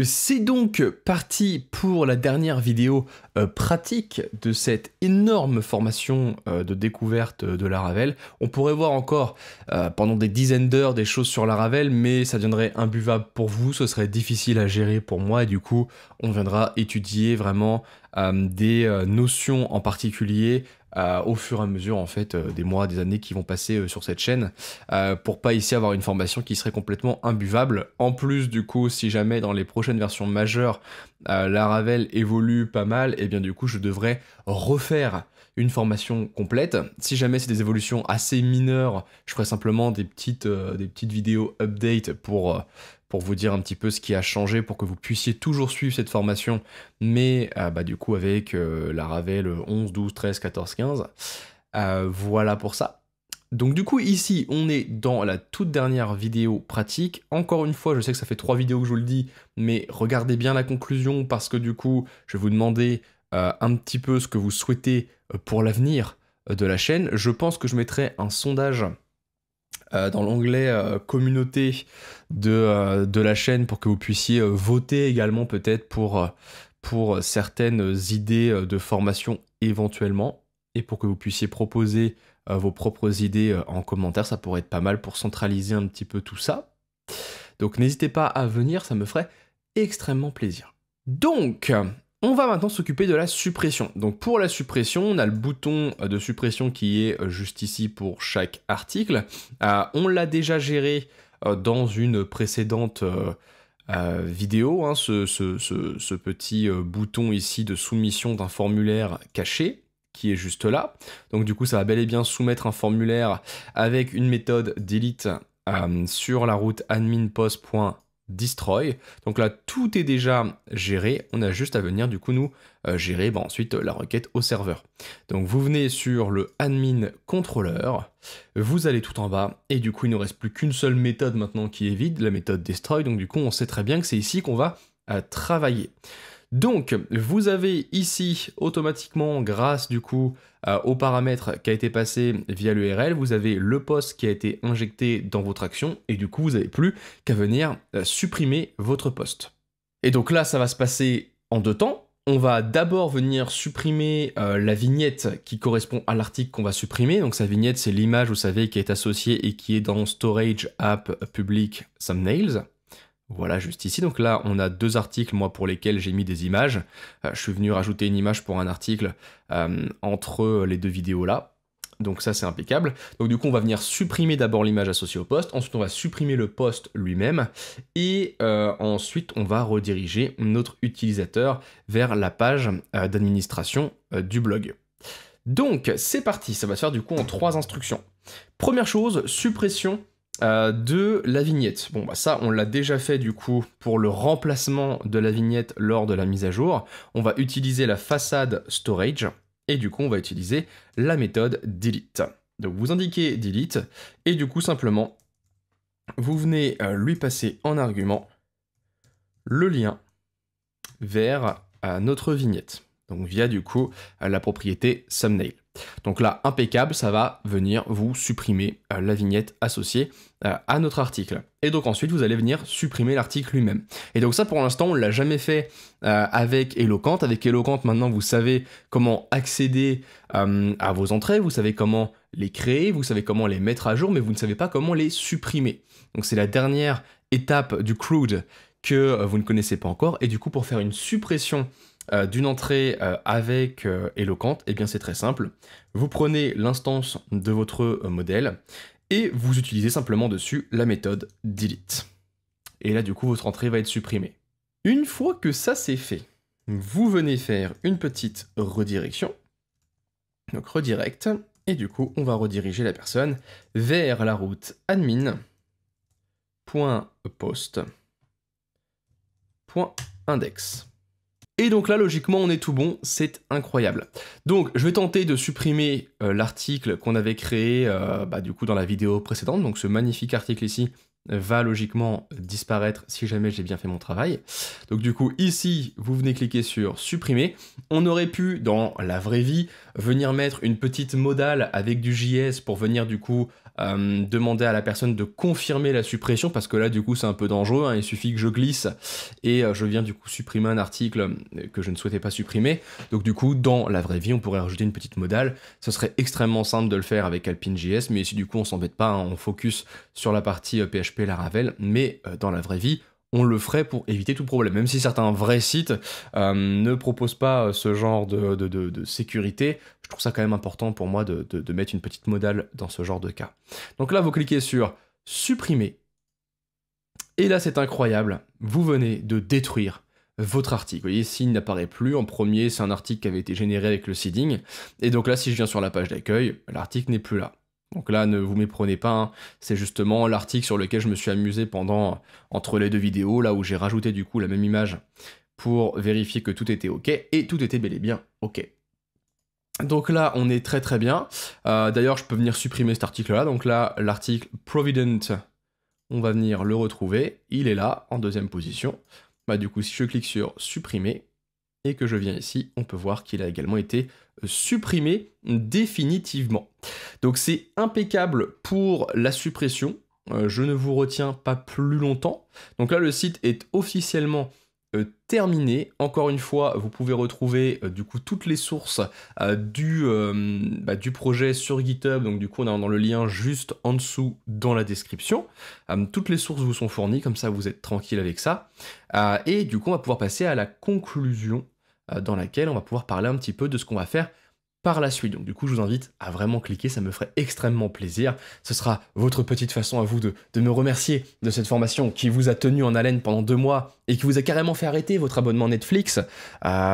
C'est donc parti pour la dernière vidéo pratique de cette énorme formation de découverte de Laravel. On pourrait voir encore pendant des dizaines d'heures des choses sur Laravel, mais ça deviendrait imbuvable pour vous, ce serait difficile à gérer pour moi, et du coup on viendra étudier vraiment des notions en particulier au fur et à mesure en fait des mois, des années qui vont passer sur cette chaîne pour pas ici avoir une formation qui serait complètement imbuvable. En plus du coup, si jamais dans les prochaines versions majeures Laravel évolue pas mal, et bien du coup je devrais refaire une formation complète. Si jamais c'est des évolutions assez mineures, je ferai simplement des petites vidéos update pour vous dire un petit peu ce qui a changé, pour que vous puissiez toujours suivre cette formation, mais du coup avec Laravel 11, 12, 13, 14, 15. Voilà pour ça. Donc du coup ici on est dans la toute dernière vidéo pratique. Encore une fois, je sais que ça fait 3 vidéos que je vous le dis, mais regardez bien la conclusion parce que du coup je vais vous demander un petit peu ce que vous souhaitez pour l'avenir de la chaîne. Je pense que je mettrai un sondage dans l'onglet communauté de la chaîne pour que vous puissiez voter également peut-être pour certaines idées de formation éventuellement, et pour que vous puissiez proposer vos propres idées en commentaire. Ça pourrait être pas mal pour centraliser un petit peu tout ça. Donc n'hésitez pas à venir, ça me ferait extrêmement plaisir. Donc, on va maintenant s'occuper de la suppression. Donc pour la suppression, on a le bouton de suppression qui est juste ici pour chaque article. On l'a déjà géré dans une précédente vidéo, hein, ce petit bouton ici de soumission d'un formulaire caché, qui est juste là. Donc du coup, ça va bel et bien soumettre un formulaire avec une méthode delete sur la route admin_post.destroy. Donc là, tout est déjà géré. On a juste à venir du coup nous gérer ensuite la requête au serveur. Donc vous venez sur le admin controller, vous allez tout en bas, et du coup il ne reste plus qu'une seule méthode maintenant qui est vide, la méthode destroy. Donc du coup on sait très bien que c'est ici qu'on va travailler. Donc, vous avez ici, automatiquement, grâce du coup au paramètre qui a été passé via l'URL, vous avez le post qui a été injecté dans votre action, et du coup, vous n'avez plus qu'à venir supprimer votre post. Et donc là, ça va se passer en 2 temps. On va d'abord venir supprimer la vignette qui correspond à l'article qu'on va supprimer. Donc sa vignette, c'est l'image, vous savez, qui est associée et qui est dans Storage App Public Thumbnails. Voilà, juste ici. Donc là, on a 2 articles, moi, pour lesquels j'ai mis des images. Je suis venu rajouter une image pour un article entre les 2 vidéos là. Donc ça, c'est impeccable. Donc du coup, on va venir supprimer d'abord l'image associée au post. Ensuite, on va supprimer le post lui-même. Et ensuite, on va rediriger notre utilisateur vers la page d'administration du blog. Donc, c'est parti. Ça va se faire du coup en 3 instructions. Première chose, suppression de la vignette. Bon bah ça on l'a déjà fait du coup pour le remplacement de la vignette lors de la mise à jour. On va utiliser la façade storage et du coup on va utiliser la méthode delete. Donc vous indiquez delete et du coup simplement vous venez lui passer en argument le lien vers notre vignette. Donc via du coup la propriété thumbnail. Donc là, impeccable, ça va venir vous supprimer la vignette associée à notre article. Et donc ensuite, vous allez venir supprimer l'article lui-même. Et donc ça, pour l'instant, on ne l'a jamais fait avec Eloquent. Avec Eloquent, maintenant, vous savez comment accéder à vos entrées, vous savez comment les créer, vous savez comment les mettre à jour, mais vous ne savez pas comment les supprimer. Donc c'est la dernière étape du CRUD que vous ne connaissez pas encore. Et du coup, pour faire une suppression d'une entrée avec Eloquent, et bien c'est très simple. Vous prenez l'instance de votre modèle et vous utilisez simplement dessus la méthode delete. Et là du coup votre entrée va être supprimée. Une fois que ça c'est fait, vous venez faire une petite redirection. Donc redirect, et du coup on va rediriger la personne vers la route admin.post.index. Et donc là, logiquement, on est tout bon, c'est incroyable. Donc, je vais tenter de supprimer l'article qu'on avait créé du coup dans la vidéo précédente. Donc ce magnifique article ici va logiquement disparaître si jamais j'ai bien fait mon travail. Donc du coup, ici, vous venez cliquer sur supprimer. On aurait pu, dans la vraie vie, venir mettre une petite modale avec du JS pour venir du coup demander à la personne de confirmer la suppression, parce que là du coup c'est un peu dangereux, hein, il suffit que je glisse et je viens du coup supprimer un article que je ne souhaitais pas supprimer. Donc du coup dans la vraie vie on pourrait rajouter une petite modale, ce serait extrêmement simple de le faire avec Alpine.js, mais si du coup on s'embête pas, hein, on focus sur la partie PHP Laravel, mais dans la vraie vie on le ferait pour éviter tout problème. Même si certains vrais sites ne proposent pas ce genre de sécurité, je trouve ça quand même important pour moi de mettre une petite modale dans ce genre de cas. Donc là, vous cliquez sur « Supprimer ». Et là, c'est incroyable. Vous venez de détruire votre article. Vous voyez, s'il n'apparaît plus, en premier, c'est un article qui avait été généré avec le seeding. Et donc là, si je viens sur la page d'accueil, l'article n'est plus là. Donc là, ne vous méprenez pas, hein. C'est justement l'article sur lequel je me suis amusé entre les deux vidéos, là où j'ai rajouté du coup la même image pour vérifier que tout était OK, et tout était bel et bien OK. Donc là, on est très très bien. D'ailleurs, je peux venir supprimer cet article-là. Donc là, l'article Provident, on va venir le retrouver. Il est là, en deuxième position. Bah, du coup, si je clique sur supprimer, et que je viens ici, on peut voir qu'il a également été supprimé définitivement. Donc c'est impeccable pour la suppression, je ne vous retiens pas plus longtemps. Donc là le site est officiellement terminé. Encore une fois, vous pouvez retrouver du coup toutes les sources du projet sur GitHub, donc du coup on est dans le lien juste en dessous dans la description. Toutes les sources vous sont fournies, comme ça vous êtes tranquille avec ça. Et du coup on va pouvoir passer à la conclusion dans laquelle on va pouvoir parler un petit peu de ce qu'on va faire par la suite. Donc du coup, je vous invite à vraiment cliquer, ça me ferait extrêmement plaisir. Ce sera votre petite façon à vous de me remercier de cette formation qui vous a tenu en haleine pendant 2 mois et qui vous a carrément fait arrêter votre abonnement Netflix.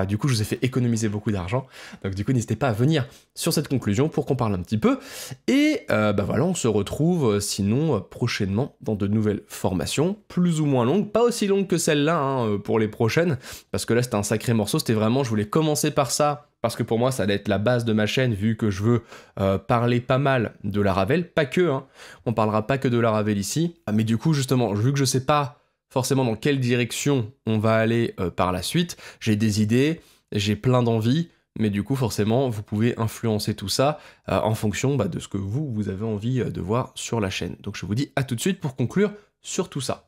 Du coup, je vous ai fait économiser beaucoup d'argent. Donc du coup, n'hésitez pas à venir sur cette conclusion pour qu'on parle un petit peu. Et voilà, on se retrouve sinon prochainement dans de nouvelles formations, plus ou moins longues, pas aussi longues que celle-là hein, pour les prochaines, parce que là, c'était un sacré morceau. C'était vraiment, je voulais commencer par ça, parce que pour moi, ça allait être la base de ma chaîne, vu que je veux parler pas mal de Laravel, pas que, hein, on parlera pas que de Laravel ici, mais du coup, justement, vu que je sais pas forcément dans quelle direction on va aller par la suite, j'ai des idées, j'ai plein d'envies, mais du coup, forcément, vous pouvez influencer tout ça en fonction de ce que vous avez envie de voir sur la chaîne. Donc je vous dis à tout de suite pour conclure sur tout ça.